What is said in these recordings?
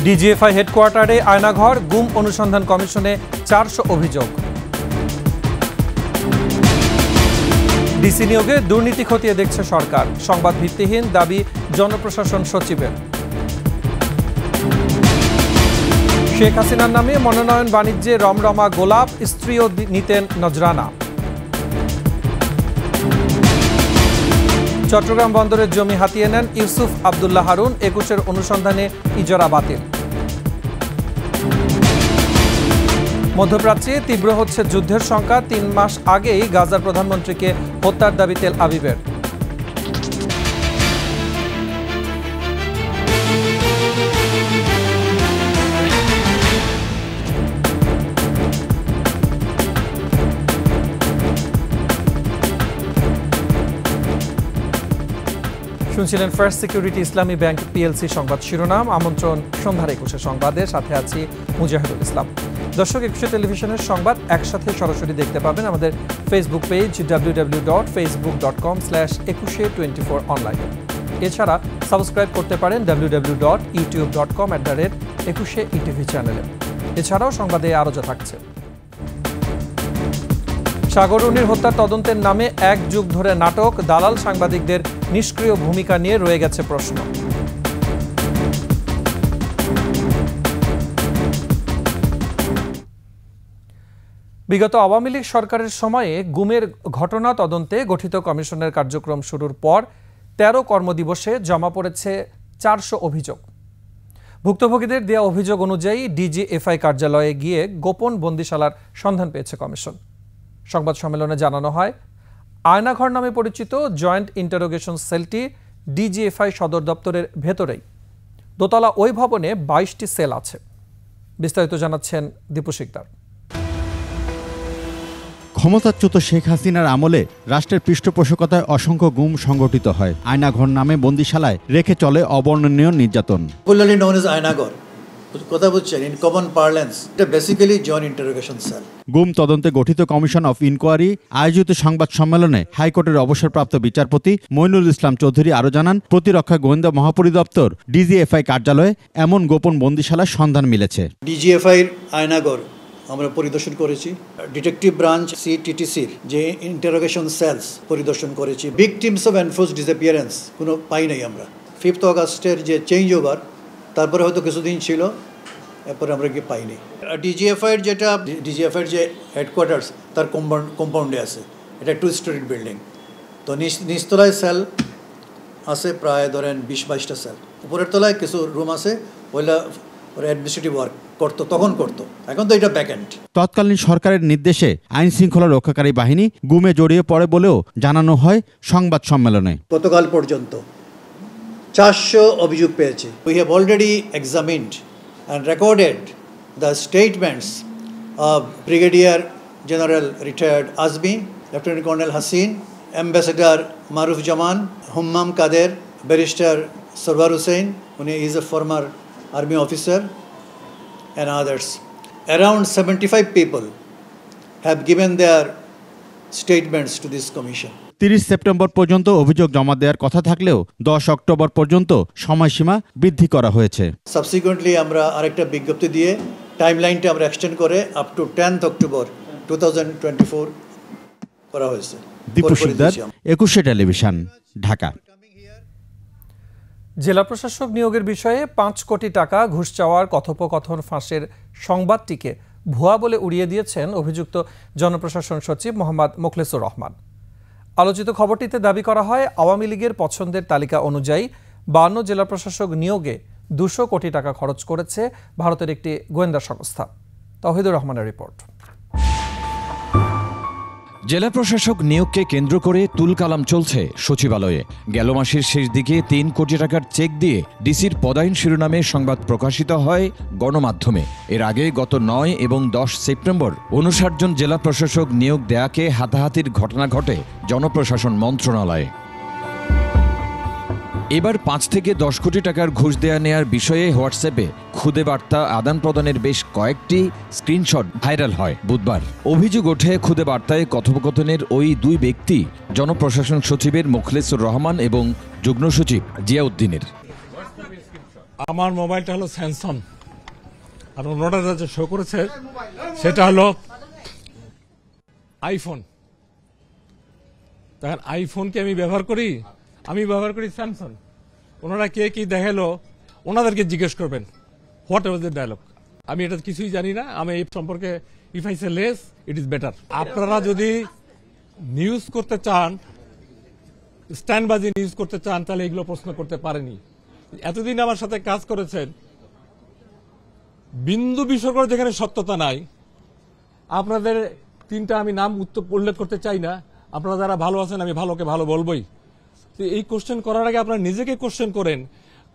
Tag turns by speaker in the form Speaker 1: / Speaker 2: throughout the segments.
Speaker 1: DGFI হেডকোয়ার্টারে Aynaghor, গুম অনুসন্ধান কমিশনে 400 অভিযোগ। ডিসি নিয়োগে দুর্নীতি খতিয়ে দেখছে সরকার, সংবাদ ভিত্তিহীন দাবি জনপ্রশাসন সচিবের। শেখ হাসিনার নামে মনোনয়ন বাণিজ্যে রমরমা গোলাপ, স্ত্রীও নিতেন নজরানা। চট্টগ্রাম বন্দরের জমি হাতিয়ে নেন ইউসুফ আবদুল্লাহ হারুন, 21-এর অনুসন্ধানে ইজারা বাতিল। মধ্যপ্রাচ্যে তীব্র হচ্ছে যুদ্ধের শঙ্কা, 3 মাস আগেই গাজার প্রধানমন্ত্রীকে হত্যার দাবি তেল আবিবের। শুনছিলেন ফার্স্ট সিকিউরিটি ইসলামী ব্যাংক পিএলসি সংবাদ শিরোনাম। আমন্ত্রণ সন্ধ্যার 21 সংবাদের, সাথে আছি মুজাহিদুল ইসলাম। দর্শক, 21 টেলিভিশনের সংবাদ একসাথে সরাসরি দেখতে পাবেন আমাদের ফেসবুক পেজ www.facebook.com/2124 অনলাইনে। এছাড়া সাবস্ক্রাইব করতে পারেন www.youtube.com/21eTV চ্যানেলে। এছাড়াও সংবাদে আরও যা থাকছে। সাগররুনির হত্যার তদন্তের নামে 1 যুগ ধরে নাটক, দালাল সাংবাদিকদের নিষ্ক্রিয় ভূমিকা নিয়ে রয়ে গেছে প্রশ্ন। বিগত আওয়ামী লীগ সরকারের সময়ে গুমের ঘটনা তদন্তে গঠিত কমিশনের কার্যক্রম শুরুর পর 13 কর্মদিবসে জমা পড়েছে 400 অভিযোগ। ভুক্তভোগীদের দেওয়া অভিযোগ অনুযায়ী ডিজিএফআই কার্যালয়ে গিয়ে গোপন বন্দিশালার সন্ধান পেয়েছে কমিশন। সংবাদ সম্মেলনে জানানো হয়, আয়নাঘর নামে পরিচিত জয়েন্ট ইন্টারোগেশন সেলটি ডিজিএফআই সদর দপ্তরের ভেতরেই। দোতলা ওই ভবনে 22টি সেল আছে। বিস্তারিত জানাচ্ছেন দীপু শিকদার।
Speaker 2: ক্ষমতাচ্যুত শেখ হাসিনার আমলে রাষ্ট্রের পৃষ্ঠপোষকতায় অসংখ্য গুম সংগঠিত হয়। আয়নাঘর নামে বন্দিশালায় রেখে চলে অবর্ণনীয় নির্যাতন।
Speaker 3: আয়নাঘর কথা বলছেন ইন কমন পার্লেন্স, এটা বেসিক্যালি জয়েন্ট ইন্টারোগেশন সেল।
Speaker 2: গুম তদন্তে গঠিত কমিশন অফ ইনকোয়ারি আয়োজিত সংবাদ সম্মেলনে হাইকোর্টের অবসরপ্রাপ্ত বিচারপতি মইনুল ইসলাম চৌধুরী আরও জানান, প্রতিরক্ষা গোয়েন্দা মহাপরিদপ্তর ডিজিএফআই কার্যালয়ে এমন গোপন বন্দিশালার সন্ধান মিলেছে।
Speaker 3: ডিজিএফআই আয়নাঘর আমরা পরিদর্শন করেছি, ডিটেকটিভ ব্রাঞ্চ সিটিটিসির যে ইন্টারোগেশন সেলস পরিদর্শন করেছি। ভিকটিমস অফ এনফোর্সড ডিসঅ্যাপিয়ারেন্স কোনো পাই নাই আমরা। 5 অগাস্টের যে চেঞ্জ ওভার, তারপরে হয়তো কিছুদিন ছিল, এরপরে আমরা কি পাইনি। ডিজিএফআইয়ের যে হেডকোয়ার্টার্স তার কম্পাউন্ডে আছে, এটা 2 স্টোরি বিল্ডিং। তো নিচতলায় সেল আছে প্রায় ধরেন 20-22টা সেল, উপরের তলায় কিছু রুম আছে, ওইলা অ্যাডমিনিস্ট্রেটিভ ওয়ার্ক তখন করতো, এখন তো এটা ব্যাকএন্ড।
Speaker 2: তৎকালীন সরকারের নির্দেশে আইন শৃঙ্খলা রক্ষাকারী বাহিনী গুমে জড়িয়ে পড়ে বলেও জানানো হয় সংবাদ সম্মেলনে।
Speaker 3: গতকাল পর্যন্ত 400 অভিযোগ পেয়েছে। We have already examined and recorded the statements of Brigadier General Retired Azmi, Lieutenant Colonel Hassin, Ambassador Maruf Jaman, Hummam Kader, Barrister Sarwar Hussain, who is a former army officer, and others. Around 75 people have given their statements to this commission.
Speaker 2: 30 September পর্যন্ত অভিযোগ জমা দেওয়ার কথা থাকলেও 10 October পর্যন্ত সময়সীমা বৃদ্ধি করা হয়েছে।
Speaker 3: সাবসিকুয়েন্টলি আমরা আরেকটা বিজ্ঞপ্তি দিয়ে টাইমলাইনটা আমরা এক্সটেন্ড করে আপ টু 10 অক্টোবর 2024 করা হয়েছে।
Speaker 2: দীপু শিকদার, 21 টেলিভিশন, ঢাকা।
Speaker 1: জেলা প্রশাসক নিয়োগের বিষয়ে 5 কোটি টাকা ঘুষ চাওয়ার কথোপকথন ফাঁসের সংবাদটিকে ভুয়া বলে উড়িয়ে দিয়েছেন অভিযুক্ত জনপ্রশাসন সচিব মোহাম্মদ মোখলেসুর রহমান। আলোচিত খবরটিতে দাবি করা হয়, আওয়ামী লীগের পছন্দের তালিকা অনুযায়ী 52 জেলা প্রশাসক নিয়োগে 200 কোটি টাকা খরচ করেছে ভারতের একটি গোয়েন্দা সংস্থা। তৌহিদুর রহমানের রিপোর্ট।
Speaker 4: জেলা প্রশাসক নিয়োগকে কেন্দ্র করে তুলকালাম চলছে সচিবালয়ে। গেল মাসের শেষ দিকে 3 কোটি টাকার চেক দিয়ে ডিসির পদায়ন শিরোনামে সংবাদ প্রকাশিত হয় গণমাধ্যমে। এর আগে গত 9 এবং 10 সেপ্টেম্বর 59 জন জেলা প্রশাসক নিয়োগ দেয়াকে হাতাহাতির ঘটনা ঘটে জনপ্রশাসন মন্ত্রণালয়ে। এবার 5 থেকে 10 কোটি টাকার ঘুষ দেয়া নেয়ার বিষয়ে হোয়াটসঅ্যাপে খুদে বার্তা আদান প্রদানের বেশ কয়েকটি স্ক্রিনশট ভাইরাল হয় বুধবার। অভিযোগ ওঠে, খুদে বার্তায় কথোপকথনের ওই 2 ব্যক্তি জনপ্রশাসন সচিবের মোখলেসুর রহমান এবং যুগ্ম সচিব জিয়াউদ্দিনের।
Speaker 5: আমার মোবাইলটা হলো স্যামসাং, আর অন্যটা যে শো করেছে সেটা হলো আইফোন। দেখেন, আইফোনকে আমি ব্যবহার করি স্যামসাং। ওনারা কে কি দেখালো ওনাদেরকে জিজ্ঞেস করবেন হোয়াট ওয়াজ দ্য ডায়লগ। আমি এটা কিছুই জানি না। আমি এই সম্পর্কে if I say less it is better. আপনারা যদি নিউজ করতে চান, স্ট্যান্ডবাজি নিউজ করতে চান, তাহলে এগুলো প্রশ্ন করতে পারেনি। এতদিন আমার সাথে কাজ করেছেন, বিন্দু বিসর্গ যেখানে সত্যতা নাই। আপনাদের তিনটা আমি নাম উল্লেখ করতে চাই না। আপনারা যারা ভালো আছেন, আমি ভালোকে ভালো বলবোই। তো এই কোশ্চেন করার আগে আপনারা নিজেকে কোশ্চেন করেন,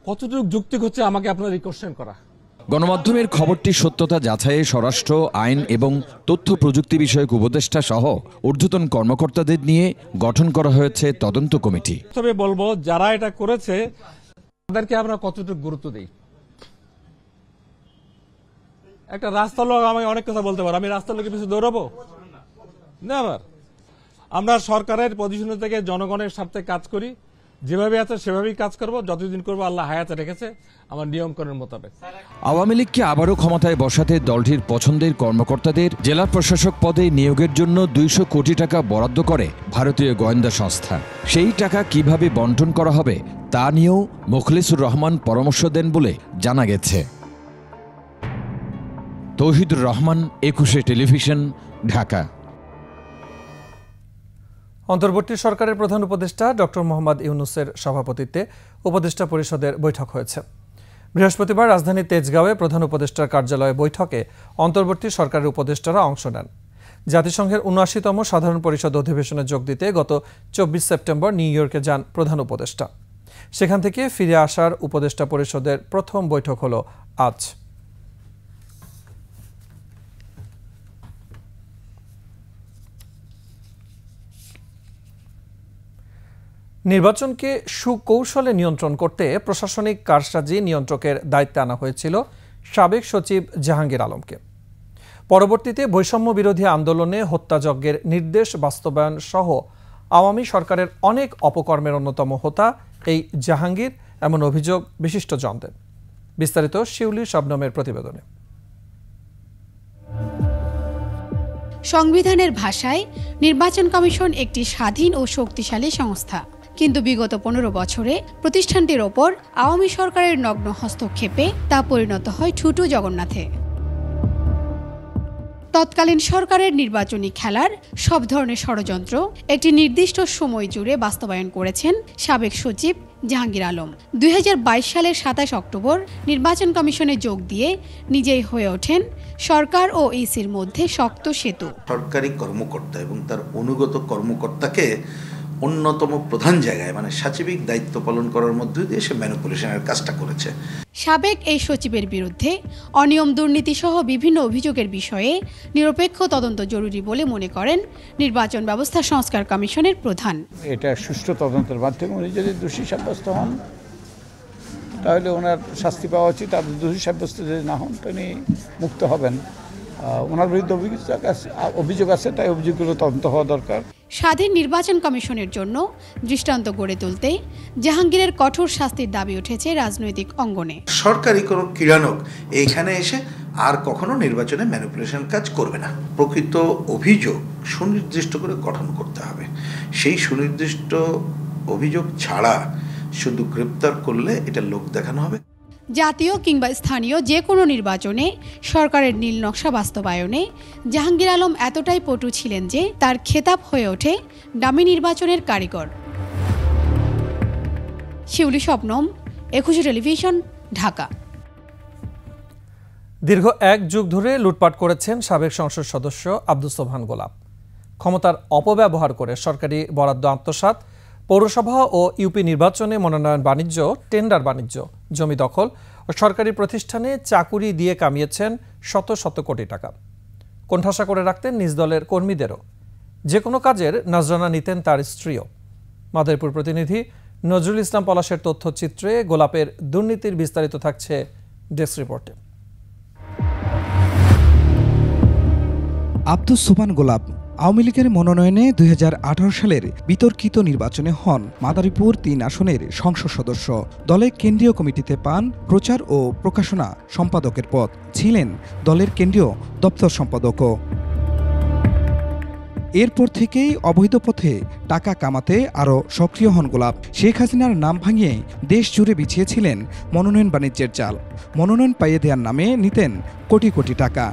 Speaker 5: কতটুকু যুক্তি হচ্ছে আমাকে আপনার এই কোশ্চেন করা।
Speaker 4: গণমাধ্যমের খবরটির সত্যতা যাচাইয়ে স্বরাষ্ট্র, আইন এবং তথ্য প্রযুক্তি বিষয়ক উপদেষ্টা সহ ঊর্ধ্বতন কর্মকর্তাদের নিয়ে গঠন করা হয়েছে তদন্ত কমিটি।
Speaker 5: তবে বলবো, যারা এটা করেছে তাদেরকে আমরা কতটুকু গুরুত্ব দিই। একটা রাস্তার লোক আমাকে অনেক কথা বলতে পারে, আমি রাস্তার লোকের পিছনে দৌড়াবো না। আবার আমরা সরকারের পজিশন থেকে জনগণের স্বার্থে কাজ করি, যেভাবে আছে সেভাবেই কাজ করব, যতদিন করবো আল্লাহ হায়াতে রেখেছে আমার নিয়মকরণের মোতাবেক।
Speaker 4: আওয়ামী লীগকে আবারও ক্ষমতায় বসাতে দলটির পছন্দের কর্মকর্তাদের জেলা প্রশাসক পদে নিয়োগের জন্য 200 কোটি টাকা বরাদ্দ করে ভারতীয় গোয়েন্দা সংস্থা। সেই টাকা কিভাবে বন্টন করা হবে তা নিয়েও মুখলিসুর রহমান পরামর্শ দেন বলে জানা গেছে। তৌহিদুর রহমান, 21 টেলিভিশন, ঢাকা।
Speaker 1: অন্তর্বর্তী সরকারের প্রধান উপদেষ্টা ডক্টর মোহাম্মদ ইউনূসের সভাপতিত্বে উপদেষ্টা পরিষদের বৈঠক হয়েছে। বৃহস্পতিবার রাজধানীর তেজগাঁওয়ে প্রধান উপদেষ্টার কার্যালয়ে বৈঠকে অন্তর্বর্তী সরকারের উপদেষ্টারা অংশ নেন। জাতিসংঘের ৭৯তম সাধারণ পরিষদ অধিবেশনে যোগ দিতে গত ২৪ সেপ্টেম্বর নিউ ইয়র্কে যান প্রধান উপদেষ্টা। সেখান থেকে ফিরে আসার উপদেষ্টা পরিষদের প্রথম বৈঠক হল আজ। নির্বাচনকে সুকৌশলে নিয়ন্ত্রণ করতে প্রশাসনিক কারসাজি নিয়ন্ত্রকের দায়িত্বে আনা হয়েছিল সাবেক সচিব জাহাঙ্গীর আলমকে। পরবর্তীতে বৈষম্য বিরোধী আন্দোলনে হত্যাযজ্ঞের নির্দেশ বাস্তবায়ন সহ আওয়ামী সরকারের অনেক অপকর্মের অন্যতম হোতা এই জাহাঙ্গীর, এমন অভিযোগ বিশিষ্টজনদের। বিস্তারিত শিউলি শবনমের প্রতিবেদনে।
Speaker 6: সংবিধানের ভাষায় নির্বাচন কমিশন একটি স্বাধীন ও শক্তিশালী সংস্থা, কিন্তু বিগত 15 বছরে প্রতিষ্ঠানটির ওপর আওয়ামী সরকারের নগ্ন হস্তক্ষেপে তা পরিণত হয় ঠুটু জগন্নাথে। তৎকালীন সরকারের নির্বাচনী খেলার সব ধরনের ষড়যন্ত্র একটি নির্দিষ্ট সময় জুড়ে বাস্তবায়ন করেছেন সাবেক সচিব জাহাঙ্গীর আলম। 2022 সালের 27 অক্টোবর নির্বাচন কমিশনে যোগ দিয়ে নিজেই হয়ে ওঠেন সরকার ও ইসির মধ্যে শক্ত সেতু।
Speaker 7: সরকারি কর্মকর্তা এবং তার অনুগত কর্মকর্তাকে অন্যতম প্রধান জায়গায় মানে সচিবিক দায়িত্ব পালন করার মধ্য দিয়ে সে ম্যানিপুলেশনের কাজটা করেছে।
Speaker 6: সাবেক এই সচিবের বিরুদ্ধে অনিয়ম, দুর্নীতি সহ বিভিন্ন অভিযোগের বিষয়ে নিরপেক্ষ তদন্ত জরুরি বলে মনে করেন নির্বাচন ব্যবস্থা সংস্কার কমিশনের প্রধান।
Speaker 8: এটা সুষ্ঠু তদন্তের মাধ্যমে উনি যদি দোষী সাব্যস্ত হন তাহলে ওনার শাস্তি পাওয়া উচিত, আর দোষী সাব্যস্ত যদি না হন তিনি মুক্ত হবেন। ওনার বিরুদ্ধে অভিযোগ আছে, তাই অভিযোগগুলো তদন্ত হওয়া দরকার।
Speaker 6: স্বাধীন নির্বাচন কমিশনের জন্য দৃষ্টান্ত গড়ে তুলতে জাহাঙ্গীরের কঠোর শাস্তির দাবি উঠেছে রাজনৈতিক অঙ্গনে।
Speaker 7: সরকারি কোনো ক্রীড়ানক এইখানে এসে আর কখনো নির্বাচনে ম্যানিপুলেশন কাজ করবে না। প্রকৃত অভিযোগ সুনির্দিষ্ট করে গঠন করতে হবে। সেই সুনির্দিষ্ট অভিযোগ ছাড়া শুধু গ্রেপ্তার করলে এটা লোক দেখানো হবে।
Speaker 6: জাতীয় কিংবা স্থানীয় যে কোনো নির্বাচনে সরকারের নীল নকশা বাস্তবায়নে জাহাঙ্গীর আলম এতটাই পটু ছিলেন যে তার খেতাব হয়ে ওঠে ডামি নির্বাচনের কারিগর। শিউলি শবনম, 21 টেলিভিশন, ঢাকা।
Speaker 1: দীর্ঘ 1 যুগ ধরে লুটপাট করেছেন সাবেক সংসদ সদস্য আব্দুস সোবহান গোলাপ। ক্ষমতার অপব্যবহার করে সরকারি বরাদ্দ আত্মসাৎ, পৌরসভা ও ইউপি নির্বাচনে মনোনয়ন বাণিজ্য, টেন্ডার বাণিজ্য, জমি দখল ও সরকারি প্রতিষ্ঠানে চাকুরি দিয়ে কামিয়েছেন শত শত কোটি টাকা। কোণঠাসা করে রাখতেন নিজ দলের কর্মীদেরও। যে কোনো কাজের নজরানা নিতেন তার স্ত্রীও। মাদারীপুর প্রতিনিধি নজরুল ইসলাম পলাশের তথ্যচিত্রে গোলাপের দুর্নীতির বিস্তারিত থাকছে ডেস্ক রিপোর্টে।
Speaker 9: আব্দুস সোবহান গোলাপ আওয়ামী লীগের মনোনয়নে 2018 সালের বিতর্কিত নির্বাচনে হন মাদারীপুর 3 আসনের সংসদ সদস্য। দলের কেন্দ্রীয় কমিটিতে পান প্রচার ও প্রকাশনা সম্পাদকের পদ, ছিলেন দলের কেন্দ্রীয় দপ্তর সম্পাদকও। এরপর থেকেই অবৈধ পথে টাকা কামাতে আরও সক্রিয় হন গোলাপ। শেখ হাসিনার নাম ভাঙিয়ে দেশ জুড়ে বিছিয়েছিলেন মনোনয়ন বাণিজ্যের জাল। মনোনয়ন পাইয়ে দেওয়ার নামে নিতেন কোটি কোটি টাকা।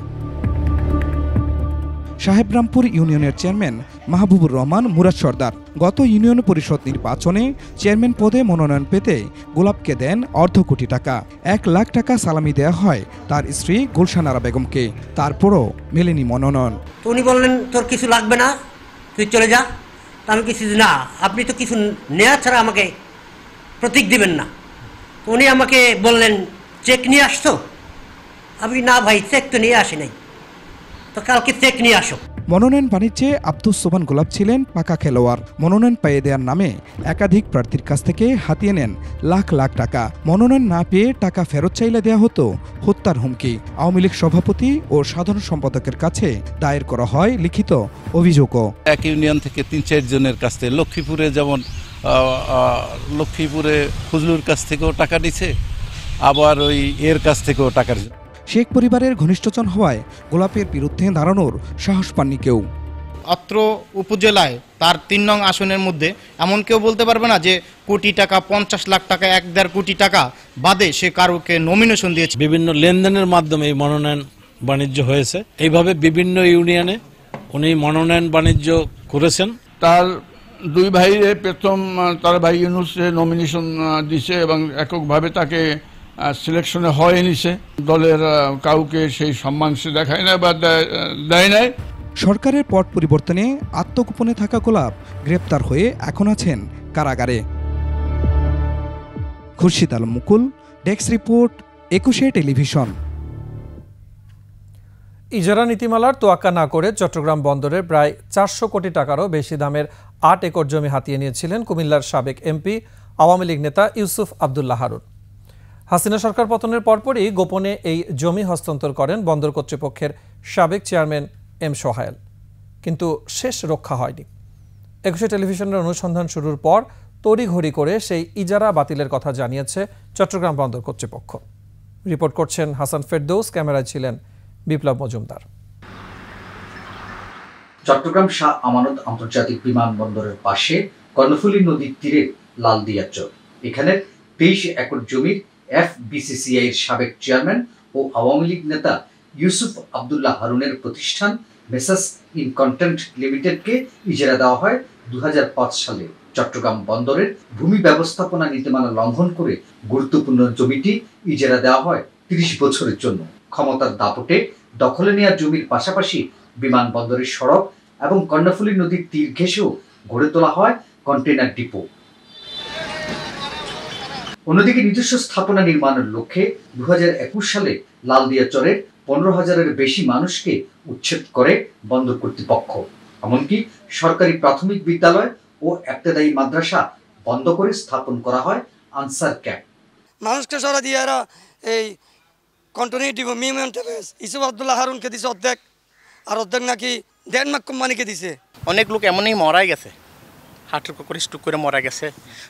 Speaker 9: সাহেবরামপুর ইউনিয়নের চেয়ারম্যান মাহবুবুর রহমান মুরাদ সর্দার গত ইউনিয়ন পরিষদ নির্বাচনে চেয়ারম্যান পদে মনোনয়ন পেতে গোলাপকে দেন অর্ধ কোটি টাকা। 1 লাখ টাকা সালামি দেয়া হয় তার স্ত্রী গুলশান আরা বেগমকে। তারপরও মেলেনি মনোনয়ন।
Speaker 10: উনি বললেন, তোর কিছু লাগবে না, তুই চলে যা। আমি কিছু না, আপনি তো কিছু নেওয়া ছাড়া আমাকে প্রতীক দিবেন না। উনি আমাকে বললেন, চেক নিয়ে আসতো? আমি না ভাই, চেক তো নিয়ে আসি নাই, তো কালকে চেক নিয়ে আসো।
Speaker 9: মনোনয়ন বাণিজ্যে আব্দুস সোবহান গোলাপ ছিলেন পাকা খেলোয়াড়। মনোনয়ন পাইয়ে দেওয়ার নামে একাধিক প্রার্থীর কাছ থেকে হাতিয়ে নেন লাখ লাখ টাকা। মনোনয়ন না পেয়ে টাকা ফেরত চাইলে দেওয়া হতো হত্যার হুমকি। আওয়ামী লীগ সভাপতি ও সাধারণ সম্পাদকের কাছে দায়ের করা হয় লিখিত অভিযোগও।
Speaker 11: এক ইউনিয়ন থেকে 3-4 জনের কাছ থেকে, লক্ষ্মীপুরে যেমন লক্ষ্মীপুরে ফজলুর কাছ থেকেও টাকা নিছে, আবার ওই এর কাছ থেকেও টাকা।
Speaker 9: শেখ পরিবারের ঘনিষ্ঠজন হওয়ায় গোলাপের বিরুদ্ধে দাঁড়ানোর সাহস পাননি কেউ।
Speaker 12: অত্র উপজেলায় তার 3 নং আসনের মধ্যে এমন কেউ বলতে পারবে না যে কোটি টাকা, 50 লাখ টাকা, 1-1.5 কোটি টাকা বাদে সে কারোকে নমিনেশন দিয়েছে।
Speaker 13: বিভিন্ন লেনদেনের মাধ্যমে এই মনোনয়ন বাণিজ্য হয়েছে। এইভাবে বিভিন্ন ইউনিয়নে উনি মনোনয়ন বাণিজ্য করেছেন।
Speaker 8: তার 2 ভাইয়ে প্রথম তার ভাই ইউনুস নমিনেশন দিছে এবং এককভাবে তাকে সিলেকশনে হয় নিছে। দলের কাউকে সেই সম্মান সে দেখায় না বা দেয় নাই।
Speaker 9: সরকারের পট পরিবর্তনে আত্মগোপনে থাকা গোলাপ গ্রেপ্তার হয়ে এখন আছেন কারাগারে। খুরশিদ আলম মুকুল, ডেস্ক রিপোর্ট, 21 টেলিভিশন।
Speaker 1: ইজারা নীতিমালার তোয়াক্কা না করে চট্টগ্রাম বন্দরের প্রায় 400 কোটি টাকারও বেশি দামের 8 একর জমি হাতিয়ে নিয়েছিলেন কুমিল্লার সাবেক এমপি আওয়ামী লীগ নেতা ইউসুফ আবদুল্লাহ হারুন। হাসিনা সরকার পতনের পরপরই গোপনে এই জমি হস্তান্তর করেন বন্দর কর্তৃপক্ষের সাবেক চেয়ারম্যান এম সোহায়েল, কিন্তু শেষ রক্ষা হয়নি। 21 টেলিভিশনের অনুসন্ধান শুরুর পর তড়িঘড়ি করে সেই ইজারা বাতিলের কথা জানিয়েছে চট্টগ্রাম বন্দর কর্তৃপক্ষ। রিপোর্ট করছেন হাসান ফেরদৌস, ক্যামেরায় ছিলেন বিপ্লব মজুমদার।
Speaker 14: চট্টগ্রাম শাহ আমানত আন্তর্জাতিক বিমানবন্দরের পাশে কর্ণফুলী নদীর তীরে লালদিয়া চর, এখানে 23 একর জমির FBCCI এর সাবেক চেয়ারম্যান ও আওয়ামী লীগ নেতা ইউসুফ আবদুল্লাহ হারুনের প্রতিষ্ঠান মেসাস ইন কন্টেন্ট লিমিটেডকে ইজারা দেওয়া হয় 2005 সালে। চট্টগ্রাম বন্দরের ভূমি ব্যবস্থাপনা নীতিমালা লঙ্ঘন করে গুরুত্বপূর্ণ জমিটি ইজারা দেওয়া হয় 30 বছরের জন্য। ক্ষমতার দাপটে দখলে নেওয়া জমির পাশাপাশি বিমানবন্দরের সড়ক এবং কর্ণফুলী নদীর তীর ঘেঁষেও গড়ে তোলা হয় কন্টেইনার ডিপো। অন্যদিকে নিজস্ব স্থাপনা নির্মাণের লক্ষ্যে 2021 সালে লালদিয়া চরের 15,000-এর বেশি মানুষকে উচ্ছেদ করে বন্দর কর্তৃপক্ষ। এমনকি সরকারি প্রাথমিক বিদ্যালয় ও ইবতেদায়ী মাদ্রাসা বন্ধ করে স্থাপন করা হয় আনসার ক্যাম্প।
Speaker 15: মানুষকে সরা দিয়ে এরা এই কন্টিনিউ ডিপো ইউসুফ আবদুল্লাহ হারুনকে দিছে অর্ধেক, আর অর্ধেক নাকি ডেনমার্ক কোম্পানিকে দিছে।
Speaker 12: অনেক লোক এমনই মারাই গেছে, হার্টের করে স্ট্রোক করে মারা গেছে,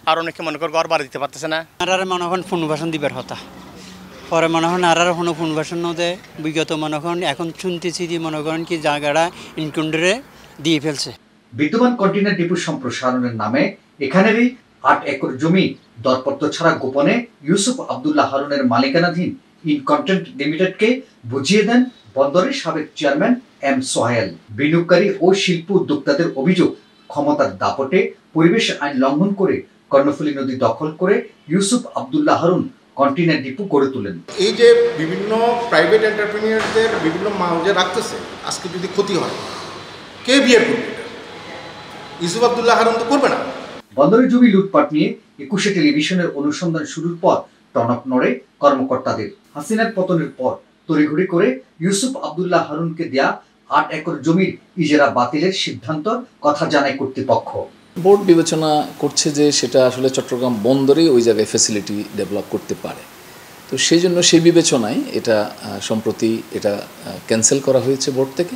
Speaker 12: আর অনেকে মনে করে ঘর বাড়ি দিতে পারতেছে না।
Speaker 16: আর মনে হন পুনর্বাসন দিবার কথা, পরে মনে হন আর কোনো পুনর্বাসন দেয়। বিগত মনে হন এখন শুনতেছি যে মনে করেন কি জায়গাটা ইনকুন্ডারে দিয়ে ফেলছে।
Speaker 14: বিদ্যমান কন্টেইনার ডিপো সম্প্রসারণের নামে এখানেরই 8 একর জমি দরপত্র ছাড়া গোপনে ইউসুফ আবদুল্লাহ হারুনের মালিকানাধীন ইন কন্টেন্ট লিমিটেডকে বুঝিয়ে দেন বন্দরের সাবেক চেয়ারম্যান এম সোহায়েল। বিনিয়োগকারী ও শিল্প উদ্যোক্তাদের অভিযোগ, ক্ষমতার দাপটে পরিবেশ আইন লঙ্ঘন করে কর্ণফুলী নদী দখল করে ইউসুফ আবদুল্লাহ হারুন কন্টেইনার ডিপো গড়ে তোলেন।
Speaker 17: এই যে বিভিন্ন প্রাইভেট এন্টারপ্রেনিয়ারদের বিভিন্ন মাউজে রাখতেছে, আজকে যদি ক্ষতি হয় কে বিয়ে করবে? ইউসুফ আবদুল্লাহ হারুন তো করবে না।
Speaker 14: বন্দরের জমি লুটপাট নিয়ে 21 টেলিভিশনের অনুসন্ধান শুরুর পর টনক নড়ে কর্মকর্তাদের। হাসিনার পতনের পর তড়িঘড়ি করে ইউসুফ আবদুল্লাহ হারুনকে দেয়া 8 একর জমির ইজারা বাতিলের সিদ্ধান্ত কথা জানায় কর্তৃপক্ষ।
Speaker 18: বোর্ড বিবেচনা করছে যে সেটা আসলে চট্টগ্রাম বন্দরে ওই জায়গায় ফ্যাসিলিটি ডেভেলপ করতে পারে, তো সেই জন্য সেই বিবেচনায় এটা সম্প্রতি এটা ক্যান্সেল করা হয়েছে বোর্ড থেকে।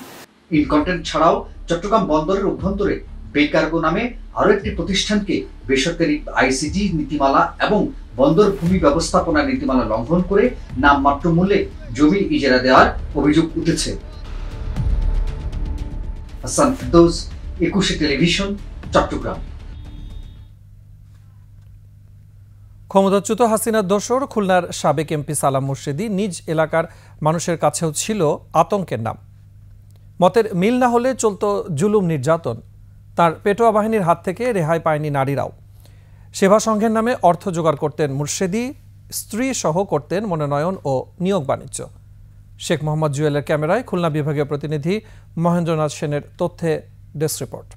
Speaker 14: ইন কন্টেন্ট ছাড়াও চট্টগ্রাম বন্দরের অভ্যন্তরে বেকার্গো নামে আরও একটি প্রতিষ্ঠানকে বেসরকারি আইসিটি নীতিমালা এবং বন্দর ভূমি ব্যবস্থাপনা নীতিমালা লঙ্ঘন করে নামমাত্র মূল্যে জমি ইজারা দেওয়ার অভিযোগ উঠেছে। হাসান ফিরদৌস, 21 টেলিভিশন, চট্টগ্রাম।
Speaker 1: ক্ষমতাচ্যুত হাসিনার দোসর খুলনার সাবেক এমপি সালাম মুর্শেদী নিজ এলাকার মানুষের কাছেও ছিল আতঙ্কের নাম। মতের মিল না হলে চলত জুলুম নির্যাতন। তার পেটোয়া বাহিনীর হাত থেকে রেহাই পায়নি নারীরাও। সেবা সংঘের নামে অর্থ জোগাড় করতেন মুর্শেদী, স্ত্রী সহ করতেন মনোনয়ন ও নিয়োগ বাণিজ্য। শেখ মোহাম্মদ জুয়েলের ক্যামেরায় খুলনা বিভাগীয় প্রতিনিধি মহেন্দ্রনাথ সেনের তথ্যে ডেস্ক রিপোর্ট।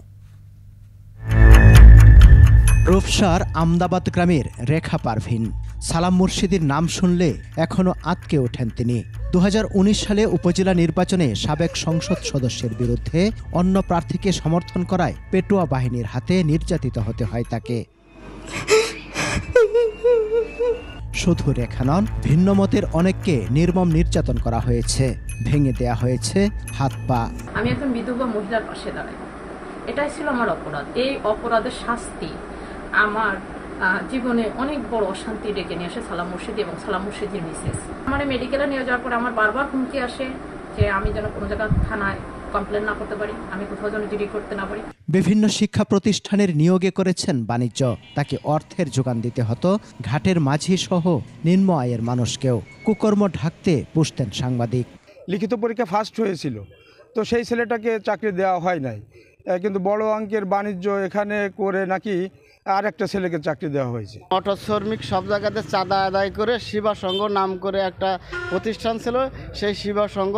Speaker 19: রূপসার আমদাবাদ গ্রামের রেখা পারভিন। সালাম মুর্শেদীর নাম শুনলে এখনো আঁতকে ওঠেন তিনি। 2019 সালে উপজেলা নির্বাচনে সাবেক সংসদ সদস্যের বিরুদ্ধে অন্য প্রার্থীকে সমর্থন করায় পেটোয়া বাহিনীর হাতে নির্যাতিত হতে হয় তাকে। শুধু রেখা নন, ভিন্ন মতের অনেককে নির্মম নির্যাতন করা হয়েছে, ভেঙে দেয়া হয়েছে হাত পা।
Speaker 20: আমি একজন বিধবা মহিলার পাশে দাঁড়াই, এটাই ছিল আমার অপরাধ। এই অপরাধের শাস্তি আমার জীবনে অনেক বড় অশান্তি ডেকে নিয়ে আসে সালাম মুর্শেদী এবং সালাম মুর্শেদীর মিসেস। আমার মেডিকেলে নিয়ে যাওয়ার পরে আমার বারবার হুমকি আসে যে আমি যেন কোনো জায়গায় থানায় কমপ্লেন না করতে পারি, আমি কোথাও যেন জিডি করতে না পারি।
Speaker 19: বিভিন্ন শিক্ষা প্রতিষ্ঠানের নিয়োগে করেছেন বাণিজ্য। তাকে অর্থের যোগান দিতে হতো ঘাটের মাঝি সহ নিম্ন আয়ের মানুষকেও। কুকর্ম ঢাকতে পুষতেন সাংবাদিক।
Speaker 8: লিখিত পরীক্ষা ফার্স্ট হয়েছিল, তো সেই ছেলেটাকে চাকরি দেওয়া হয় নাই, কিন্তু বড় অঙ্কের বাণিজ্য এখানে করে নাকি আর একটা ছেলেকে চাকরি দেওয়া হয়েছে।
Speaker 21: অটো শ্রমিক সব জায়গাতে চাঁদা আদায় করে শিবা সংঘ নাম করে একটা প্রতিষ্ঠান ছিল, সেই শিবা সংঘ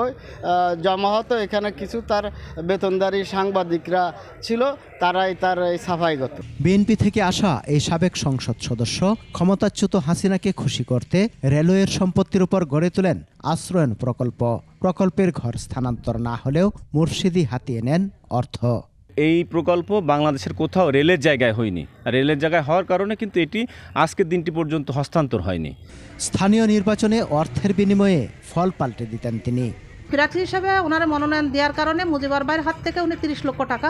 Speaker 21: জমা হতো। এখানে কিছু তার বেতনদারী সাংবাদিকরা ছিল, তারাই তার এই সাফাই করত।
Speaker 19: বিএনপি থেকে আসা এই সাবেক সংসদ সদস্য ক্ষমতাচ্যুত হাসিনাকে খুশি করতে রেলওয়ের সম্পত্তির উপর গড়ে তোলেন আশ্রয়ন প্রকল্প। প্রকল্পের ঘর স্থানান্তর না হলেও মুর্শেদী হাতিয়ে নেন অর্থ।
Speaker 22: এই প্রকল্প বাংলাদেশের কোথাও রেলের জায়গায় হয়নি, রেলের জায়গায় হওয়ার কারণে কিন্তু এটি আজকের দিনটি পর্যন্ত হস্তান্তর হয়নি।
Speaker 19: স্থানীয় নির্বাচনে অর্থের বিনিময়ে ফল পাল্টে দিতেন তিনি।
Speaker 23: প্রার্থী হিসেবে ওনার মনোনয়ন দেওয়ার কারণে মুজিবর ভাইয়ের হাত থেকে উনি 30 লক্ষ টাকা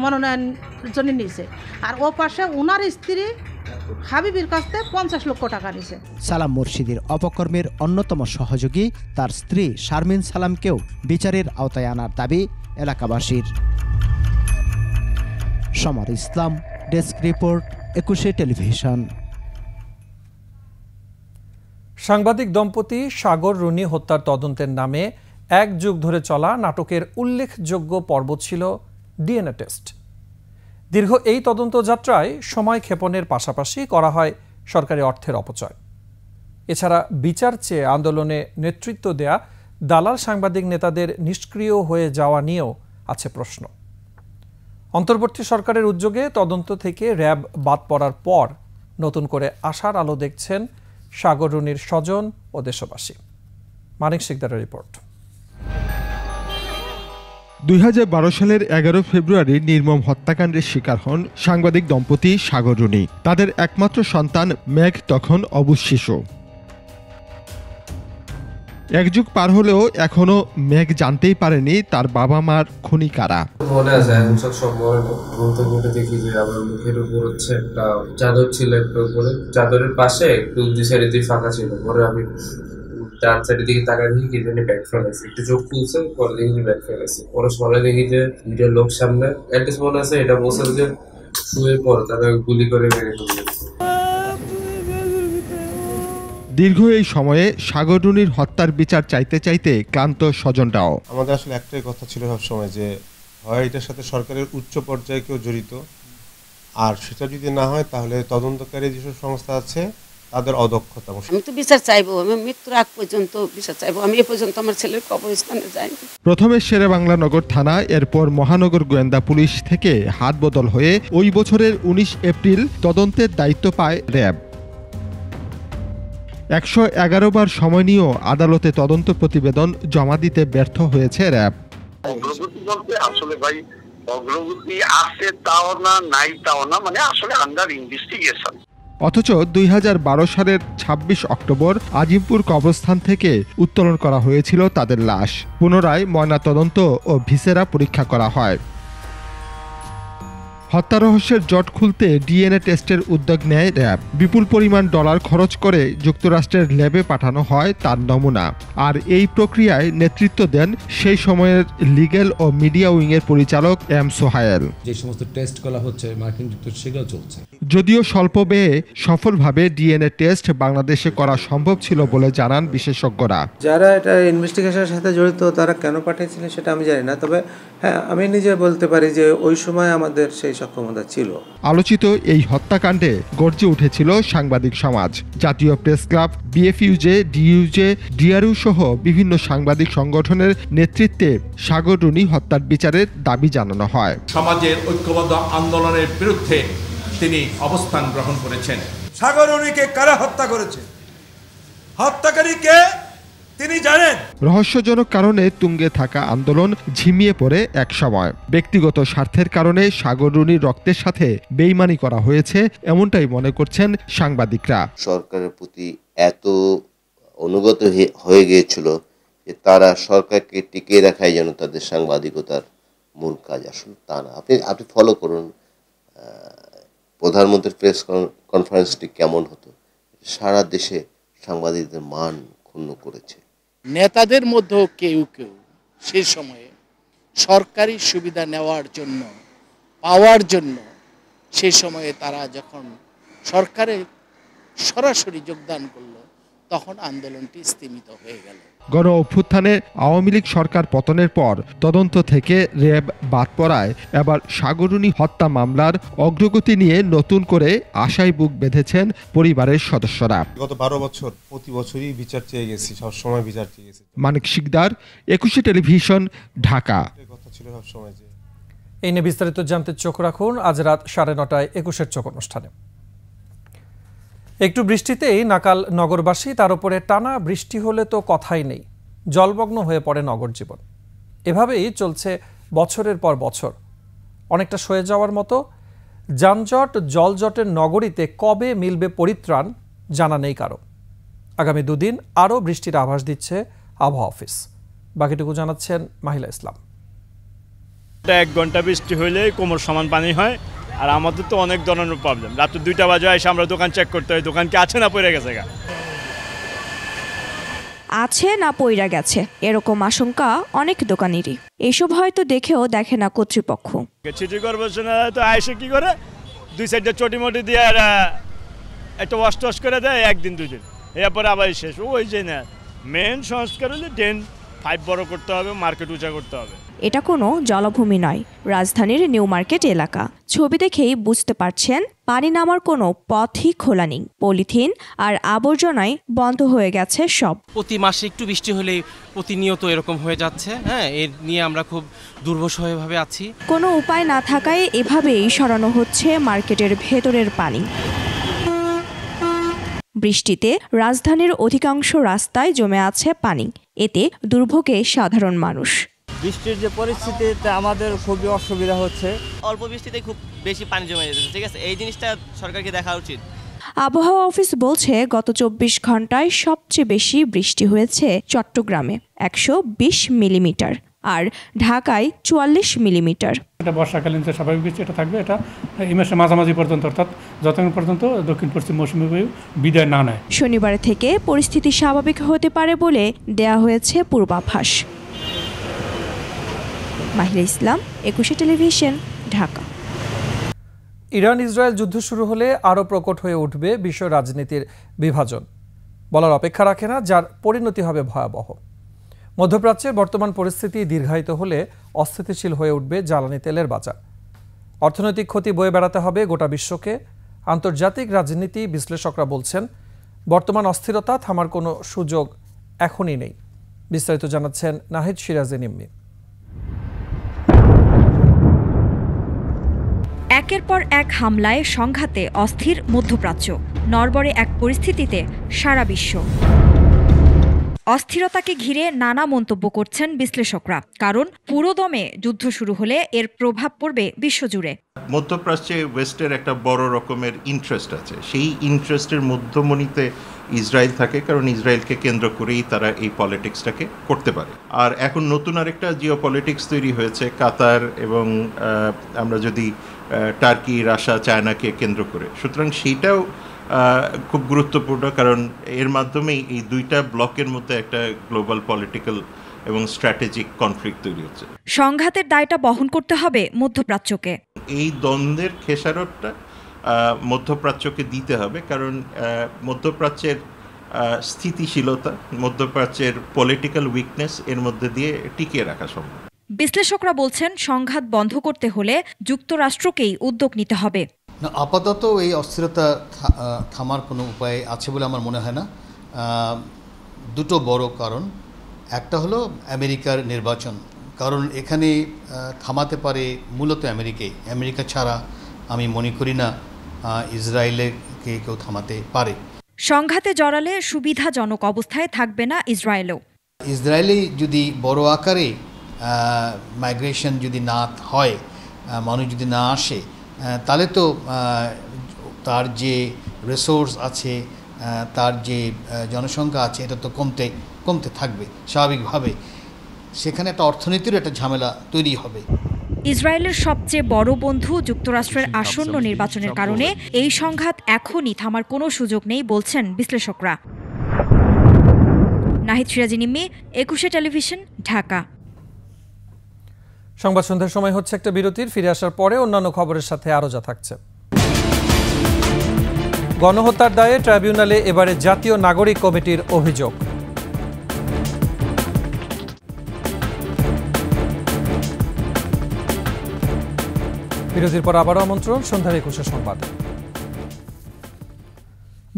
Speaker 23: মনোনয়নের জন্য নিয়েছে, আর ও পাশে ওনার স্ত্রী হাবিবের কাছ থেকে 50 লক্ষ টাকা নিয়েছে।
Speaker 19: সালাম মুর্শেদীর অপকর্মের অন্যতম সহযোগী তার স্ত্রী শারমিন সালামকেও বিচারের আওতায় আনার দাবি এলাকাবাসীর। সমর ইসলাম, ডেস্ক রিপোর্ট, 21 টেলিভিশন।
Speaker 1: সাংবাদিক দম্পতি সাগর রুনি হত্যার তদন্তের নামে 1 যুগ ধরে চলা নাটকের উল্লেখযোগ্য পর্ব ছিল ডিএনএ টেস্ট। দীর্ঘ এই তদন্ত যাত্রায় সময় ক্ষেপণের পাশাপাশি করা হয় সরকারি অর্থের অপচয়। এছাড়া বিচার চেয়ে আন্দোলনে নেতৃত্ব দেয়া দালাল সাংবাদিক নেতাদের নিষ্ক্রিয় হয়ে যাওয়া নিয়েও আছে প্রশ্ন। অন্তর্বর্তী সরকারের উদ্যোগে তদন্ত থেকে র্যাব বাদ পড়ার পর নতুন করে আশার আলো দেখছেন সাগর রুনির স্বজন ও দেশবাসী। মানিক শিকদারের রিপোর্ট।
Speaker 24: 2012 সালের 11 ফেব্রুয়ারি নির্মম হত্যাকাণ্ডের শিকার হন সাংবাদিক দম্পতি সাগর রুনি। তাদের একমাত্র সন্তান মেঘ তখন অবুঝ শিশু। 1 যুগ পার হলেও এখনো মেঘ জানতেই পারেনি তার বাবা মার খুনি কারা।
Speaker 25: মনে আছে এখন সব ঘুরতে দেখি যে আমার মুখের উপর হচ্ছে একটা চাদর ছিল, একটা উপরে চাদরের পাশে একটু 2 সাইডে ফাঁকা ছিল। পরে আমি 4 সাইডের দিকে তাকাই দেখি কি জানি ব্যাগ ফেলেছে, একটু চোখ খুলছে, পরে দেখি যে ব্যাগ ফেলেছে। পরে সবাই দেখি যে 2টা লোক সামনে অ্যাড্রেস মনে আছে, এটা বলছে যে শুয়ে পড়ে, তারা গুলি করে মেরে ফেলছে।
Speaker 24: দীর্ঘ এই সময়ে সাগর রুনির হত্যার বিচার চাইতে চাইতে ক্লান্ত স্বজনরাও।
Speaker 26: আমাদের আসলে একটাই কথা ছিল সবসময় যে হয় এটার সাথে সরকারের উচ্চ পর্যায়ে কেউ জড়িত, আর সেটা যদি না হয় তাহলে তদন্তকারী যেসব সংস্থা আছে তাদের অদক্ষতা।
Speaker 27: আমি তো বিচার চাইবো, আমি মৃত্যুর আগ পর্যন্ত বিচার চাইবো। আমি এ পর্যন্ত আমার ছেলের কবরস্থানে যাইনি।
Speaker 24: প্রথমে শেরেবাংলা নগর থানা, এরপর মহানগর গোয়েন্দা পুলিশ থেকে হাত বদল হয়ে ওই বছরের 19 এপ্রিল তদন্তের দায়িত্ব পায় র্যাব। 111 বার সময় নিয়েও আদালতে তদন্ত প্রতিবেদন জমা দিতে ব্যর্থ হয়েছে র্যাব।
Speaker 28: অগ্রগতি বলতে আসলে ভাই অগ্রগতি আছে তাও না, নাই তাও না, মানে আসলে আন্ডার ইনভেস্টিগেশন।
Speaker 24: অথচ 2012 সালের 26 অক্টোবর আজিমপুর কবরস্থান থেকে উত্তোলন করা হয়েছিল তাদের লাশ। পুনরায় ময়নাতদন্ত ও ভিসেরা পরীক্ষা করা হয়। হত্যা রহস্যের জট খুলতে ডিএনএ টেস্টের উদ্যোগ নেয় র্যাব। বিপুল পরিমাণ ডলার খরচ করে যুক্তরাষ্ট্রের ল্যাবে পাঠানো হয় তার নমুনা। আর এই প্রক্রিয়ায় নেতৃত্ব দেন সেই সময়ের লিগ্যাল ও মিডিয়া উইংয়ের পরিচালক এম সোহায়েল।
Speaker 2: যে সমস্ত টেস্ট করা হচ্ছে মার্কিন যুক্তরাষ্ট্রে সেগুলো চলছে।
Speaker 24: যদিও স্বল্প ব্যয়ে সফলভাবে ডিএনএ টেস্ট বাংলাদেশে করা সম্ভব ছিল বলে জানান বিশেষজ্ঞরা।
Speaker 3: যারা এটা ইনভেস্টিগেশনের সাথে জড়িত তারা কেন পাঠিয়েছিলেন সেটা আমি জানি না, তবে হ্যাঁ আমি নিজে বলতে পারি যে ওই সময় আমাদের সেই সক্ষমতা ছিল।
Speaker 24: আলোচিত এই হত্যাকাণ্ডে গর্জে উঠেছিল সাংবাদিক সমাজ। জাতীয় প্রেস ক্লাব, বিএফইউজে, ডিইউজে, ডিআরইউ সহ বিভিন্ন সাংবাদিক সংগঠনের নেতৃত্বে সাগর রুনি হত্যার বিচারের দাবি জানানো হয়।
Speaker 4: সমাজের ঐক্যবদ্ধ আন্দোলনের বিরুদ্ধে তিনি অবস্থান গ্রহণ করেছেন।
Speaker 5: সাগর রুনিকে কারা হত্যা করেছে, হত্যাকারীকে তিনি জানেন।
Speaker 24: রহস্যজনক কারণে তুঙ্গে থাকা আন্দোলন ঝিমিয়ে পড়ে এক সময়। ব্যক্তিগত স্বার্থের কারণে সাগর রুনির রক্তের সাথে বেইমানি করা হয়েছে এমনটাই মনে করছেন সাংবাদিকরা।
Speaker 6: সরকারের প্রতি এত অনুগত হয়ে গিয়েছিল যে তারা সরকারকে টিকিয়ে রাখাই যেন তাদের সাংবাদিকতার মূল কাজ। আসলে তা না। আপনি ফলো করুন প্রধানমন্ত্রীর প্রেস কনফারেন্সটি কেমন হতো। সারা দেশে সাংবাদিকদের মান ক্ষুণ্ণ করেছে।
Speaker 7: নেতাদের মধ্যেও কেউ কেউ সে সময়ে সরকারি সুবিধা নেওয়ার জন্য পাওয়ার জন্য সে সময়ে তারা যখন সরকারে সরাসরি যোগদান করলো তখন আন্দোলনটি স্তীমিত হয়ে গেল।
Speaker 24: গণ অভ্যুত্থানে আওয়ামী লীগ সরকার পতনের পর তদন্ত থেকে র্যাব বাদ পড়ায় এবার সাগর রুনি হত্যা মামলার অগ্রগতি নিয়ে নতুন করে আশায় বুক বেঁধেছেন পরিবারের সদস্যরা।
Speaker 26: গত 12 বছর প্রতি বছরই বিচার চেয়ে গেছি, সবসময় বিচার চেয়ে গেছি।
Speaker 24: মানিক শিকদার, 21 টেলিভিশন, ঢাকা।
Speaker 26: কথা ছিল সবসময় যে
Speaker 1: এই নিয়ে বিস্তারিত জানতে চোখ রাখুন আজ রাত 9:30 21-এর চোখ অনুষ্ঠানে। একটু বৃষ্টিতেই নাকাল নগরবাসী, তার উপরে টানা বৃষ্টি হলে তো কথাই নেই, জলমগ্ন হয়ে পড়ে নগর জীবন। এভাবেই চলছে বছরের পর বছর। অনেকটা সয়ে যাওয়ার মতো। যানজট জলজটের নগরীতে কবে মিলবে পরিত্রাণ জানা নেই কারো। আগামী 2 দিন আরও বৃষ্টির আভাস দিচ্ছে আবহাওয়া অফিস। বাকিটুকু জানাচ্ছেন মাহিলা ইসলাম।
Speaker 10: 1 ঘন্টা বৃষ্টি হইলেই কোমর সমান পানি হয়। আর আমাদের তো অনেক ধরনের প্রবলেম। রাত 2টা বাজে এসে আমরা দোকান চেক করতে হয়, দোকান কি আছে না পড়ে গেছে,
Speaker 11: আছে না পইরা গেছে এরকম আশঙ্কা অনেক দোকানেরই। এসব হয়তো দেখেও দেখে না কর্তৃপক্ষ।
Speaker 10: সিটি কর্পোরেশনে তো আইসে কি করে 2 সাইডে চটিমটি দিয়ে একটা ওয়াশ টস করে দেয় 1 দিন 2 দিন, এরপরে আবার শেষ। ওই যে না, মেন সংস্কার হলে ড্রেন 5 বড় করতে হবে, মার্কেট উঁচা করতে হবে।
Speaker 11: এটা কোনো জলভূমি নয়, রাজধানীর নিউ মার্কেট এলাকা। ছবি দেখেই বুঝতে পারছেন পানি নামার কোনো পথই খোলা নেই। পলিথিন আর আবর্জনায় বন্ধ হয়ে গেছে সব।
Speaker 29: প্রতি মাসে একটু বৃষ্টি হলেই প্রতিনিয়ত এরকম হয়ে যাচ্ছে। হ্যাঁ, এর নিয়ে আমরা খুব দুর্বশভাবে আছি।
Speaker 11: কোনো উপায় না থাকায় এভাবেই সরানো হচ্ছে মার্কেটের ভেতরের পানি। বৃষ্টিতে রাজধানীর অধিকাংশ রাস্তায় জমে আছে পানি, এতে দুর্ভোগে সাধারণ মানুষ।
Speaker 30: বৃষ্টির যে পরিস্থিতিতে আমাদের খুবই অসুবিধা হচ্ছে।
Speaker 31: অল্প বৃষ্টিতে খুব বেশি পানি জমে যেতেছে, ঠিক আছে? এই জিনিসটা সরকারকে দেখা উচিত।
Speaker 11: আবহাওয়া অফিস বলছে গত 24 ঘন্টায় সবচেয়ে বেশি বৃষ্টি হয়েছে চট্টগ্রামে 120 মিলিমিটার আর ঢাকায় 44 মিলিমিটার।
Speaker 32: এটা বর্ষাকালীন যে স্বাভাবিক বৃষ্টি এটা থাকবে, এটা এই মাসের মাঝামাঝি পর্যন্ত, অর্থাৎ যতক্ষণ পর্যন্ত দক্ষিণ পশ্চিম মৌসুমী বায়ু বিদায় না নেয়।
Speaker 11: শনিবার থেকে পরিস্থিতি স্বাভাবিক হতে পারে বলে দেয়া হয়েছে পূর্বাভাস। মাহিলা ইসলাম, 21 টেলিভিশন, ঢাকা।
Speaker 1: ইরান ইসরায়েল যুদ্ধ শুরু হলে আরও প্রকট হয়ে উঠবে বিশ্ব রাজনীতির বিভাজন। বলার অপেক্ষা রাখে না, যার পরিণতি হবে ভয়াবহ। মধ্যপ্রাচ্যের বর্তমান পরিস্থিতি দীর্ঘায়িত হলে অস্থিতিশীল হয়ে উঠবে জ্বালানি তেলের বাজার। অর্থনৈতিক ক্ষতি বয়ে বেড়াতে হবে গোটা বিশ্বকে। আন্তর্জাতিক রাজনীতি বিশ্লেষকরা বলছেন বর্তমান অস্থিরতা থামার কোনো সুযোগ এখনই নেই। বিস্তারিত জানাচ্ছেন নাহিদ সিরাজে নিম্মি।
Speaker 33: একের পর এক হামলায় সংঘাতে অস্থির মধ্যপ্রাচ্য, নড়বড়ে এক পরিস্থিতিতে সারা বিশ্ব। অস্থিরতাকে ঘিরে নানা মন্তব্য করছেন বিশ্লেষকরা, কারণ পুরোদমে যুদ্ধ শুরু হলে এর প্রভাব পড়বে বিশ্বজুড়ে।
Speaker 8: মধ্যপ্রাচ্যে ওয়েস্টের একটা বড় রকমের ইন্টারেস্ট আছে, সেই ইন্টারেস্টের মধ্যমণিতে ইসরায়েল থাকে, কারণ ইসরায়েলকে কেন্দ্র করেই তারা এই পলিটিক্সটাকে করতে পারে। আর এখন নতুন আরেকটা জিও পলিটিক্স তৈরি হয়েছে কাতার এবং আমরা যদি টার্কি, রাশিয়া, চায়নাকে কেন্দ্র করে, সুতরাং সেইটাও খুব গুরুত্বপূর্ণ, কারণ এর মাধ্যমেই এই দুইটা ব্লকের মধ্যে একটা গ্লোবাল পলিটিক্যাল এবং স্ট্র্যাটেজিক কনফ্লিক্ট তৈরি হচ্ছে।
Speaker 33: সংঘাতের দায়টা বহন করতে হবে মধ্যপ্রাচ্যকে।
Speaker 8: এই দ্বন্দ্বের খেসারতটা মধ্যপ্রাচ্যকে দিতে হবে, কারণ মধ্যপ্রাচ্যের স্থিতিশীলতা, মধ্যপ্রাচ্যের পলিটিক্যাল উইকনেস এর মধ্যে দিয়ে টিকিয়ে রাখা সম্ভব।
Speaker 33: বিশ্লেষকরা বলছেন সংঘাত বন্ধ করতে হলে যুক্তরাষ্ট্রকেই উদ্যোগ নিতে হবে।
Speaker 9: না, আপাতত এই অস্থিরতা থামার কোনো উপায় আছে বলে আমার মনে হয় না। দুটো বড় কারণ, একটা হলো আমেরিকার নির্বাচন, কারণ এখানে থামাতে পারে মূলত আমেরিকা ছাড়া আমি মনে করি না ইসরায়েলকে কেউ থামাতে পারে।
Speaker 33: সংঘাতে জড়ালে সুবিধাজনক অবস্থায় থাকবে না ইসরায়েলও।
Speaker 9: ইসরায়েলে যদি বড় আকারে মাইগ্রেশন যদি না হয়, মানুষ যদি না আসে, তাহলে তো তার যে রিসোর্স আছে, তার যে জনসংখ্যা আছে, এটা তো কমতে থাকবে স্বাভাবিকভাবে। সেখানে একটা অর্থনীতির একটা ঝামেলা তৈরি হবে।
Speaker 33: ইসরায়েলের সবচেয়ে বড় বন্ধু যুক্তরাষ্ট্রের আসন্ন নির্বাচনের কারণে এই সংঘাত এখনই থামার কোনো সুযোগ নেই বলছেন বিশ্লেষকরা। নাহিদ সিরাজি নিম্মি, 21 টেলিভিশন, ঢাকা।
Speaker 1: সংবাদ সন্ধ্যার সময় হচ্ছে একটা বিরতির। ফিরে আসার পরে অন্যান্য খবরের সাথে আরও যা থাকছে। গণহত্যার দায়ে ট্রাইব্যুনালে এবারে জাতীয় নাগরিক কমিটির অভিযোগ। বিরতির পর আবারও আমন্ত্রণ সন্ধ্যার 21 সংবাদ।